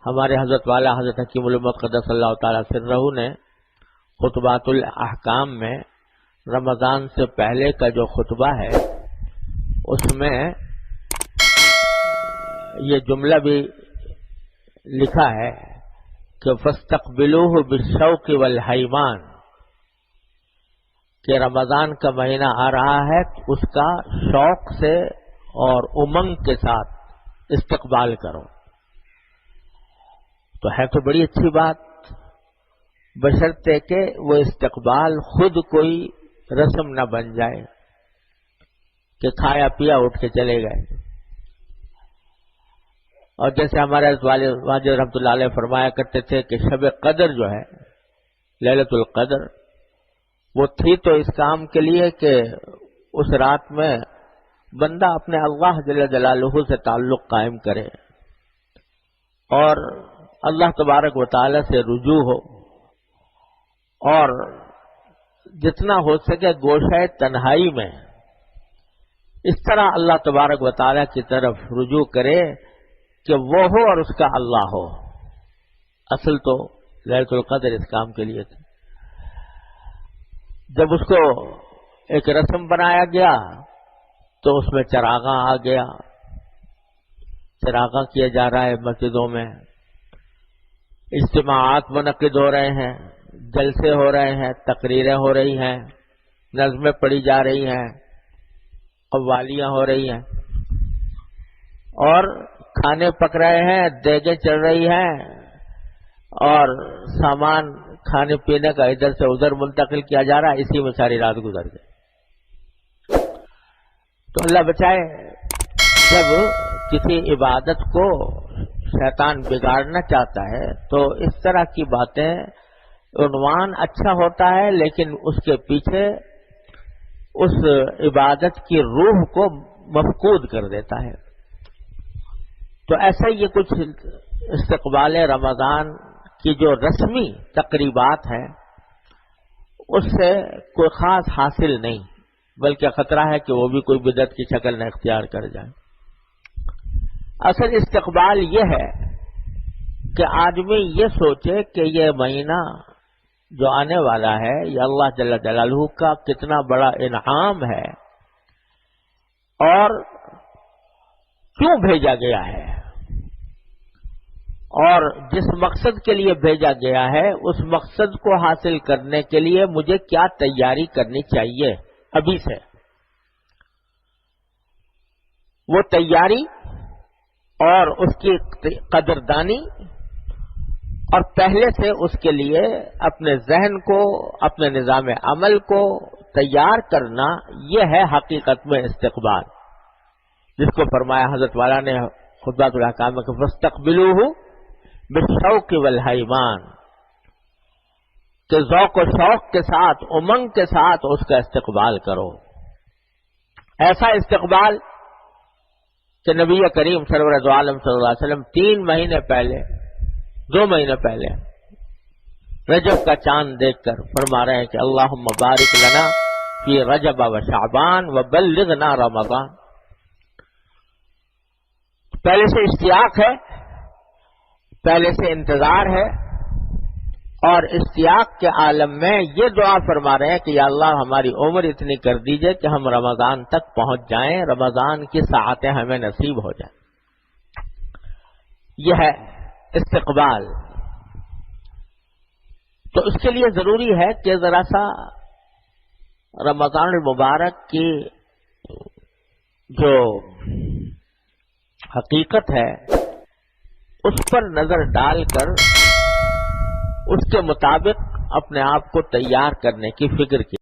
ہمارے حضرت والا حضرت حکیم الامت قدس اللہ تعالی سرہ نے خطبات الاحکام میں رمضان سے پہلے کا جو خطبہ ہے اس میں یہ جملہ بھی لکھا ہے کہ فاستقبلوہ بالشوق والحیمان، کہ رمضان کا مہینہ آ رہا ہے اس کا شوق سے اور امنگ کے ساتھ استقبال کرو۔ تو ہے تو بڑی اچھی بات، بشرطے کہ وہ استقبال خود کوئی رسم نہ بن جائے کہ کھایا پیا اٹھ کے چلے گئے۔ اور جیسے ہمارے والد رحمۃ اللہ علیہ فرمایا کرتے تھے کہ شب قدر جو ہے، لیلۃ القدر، وہ تھی تو اس کام کے لیے کہ اس رات میں بندہ اپنے اللہ جل جلالہ سے تعلق قائم کرے اور اللہ تبارک و تعالی سے رجوع ہو، اور جتنا ہو سکے گوشہ تنہائی میں اس طرح اللہ تبارک و تعالی کی طرف رجوع کرے کہ وہ ہو اور اس کا اللہ ہو۔ اصل تو لیلۃ القدر اس کام کے لیے تھی۔ جب اس کو ایک رسم بنایا گیا تو اس میں چراغاں آ گیا، چراغاں کیا جا رہا ہے مسجدوں میں، اجتماعات منعقد ہو رہے ہیں، جلسے ہو رہے ہیں، تقریریں ہو رہی ہیں، نظمیں پڑھی جا رہی ہیں، قوالیاں ہو رہی ہیں، اور کھانے پک رہے ہیں، دیگیں چل رہی ہیں، اور سامان کھانے پینے کا ادھر سے ادھر منتقل کیا جا رہا ہے۔ اسی میں ساری رات گزر گئی۔ تو اللہ بچائے، جب کسی عبادت کو شیطان بگاڑنا چاہتا ہے تو اس طرح کی باتیں، عنوان اچھا ہوتا ہے لیکن اس کے پیچھے اس عبادت کی روح کو مفقود کر دیتا ہے۔ تو ایسا یہ کچھ استقبال رمضان کی جو رسمی تقریبات ہیں اس سے کوئی خاص حاصل نہیں، بلکہ خطرہ ہے کہ وہ بھی کوئی بدعت کی شکل نہ اختیار کر جائے۔ اصل استقبال یہ ہے کہ آدمی یہ سوچے کہ یہ مہینہ جو آنے والا ہے یہ اللہ جل جلالہ کا کتنا بڑا انعام ہے اور کیوں بھیجا گیا ہے، اور جس مقصد کے لیے بھیجا گیا ہے اس مقصد کو حاصل کرنے کے لیے مجھے کیا تیاری کرنی چاہیے ابھی سے۔ وہ تیاری اور اس کی قدردانی اور پہلے سے اس کے لیے اپنے ذہن کو، اپنے نظام عمل کو تیار کرنا، یہ ہے حقیقت میں استقبال، جس کو فرمایا حضرت والا نے خطبۃ الاحکام میں کہ فاستقبلوہ بالشوق والحیمان، کہ ذوق و شوق کے ساتھ، امنگ کے ساتھ اس کا استقبال کرو۔ ایسا استقبال کہ نبی کریم سرور عالم صلی اللہ علیہ وسلم 3 مہینے پہلے، 2 مہینے پہلے رجب کا چاند دیکھ کر فرما رہے ہیں کہ اللہم بارک لنا فی رجب و شعبان وبلغنا رمضان۔ پہلے سے اشتیاق ہے، پہلے سے انتظار ہے، اور اشتیاق کے عالم میں یہ دعا فرما رہے ہیں کہ یا اللہ ہماری عمر اتنی کر دیجئے کہ ہم رمضان تک پہنچ جائیں، رمضان کی ساعتیں ہمیں نصیب ہو جائیں۔ یہ ہے استقبال۔ تو اس کے لیے ضروری ہے کہ ذرا سا رمضان المبارک کی جو حقیقت ہے اس پر نظر ڈال کر اس کے مطابق اپنے آپ کو تیار کرنے کی فکر کی۔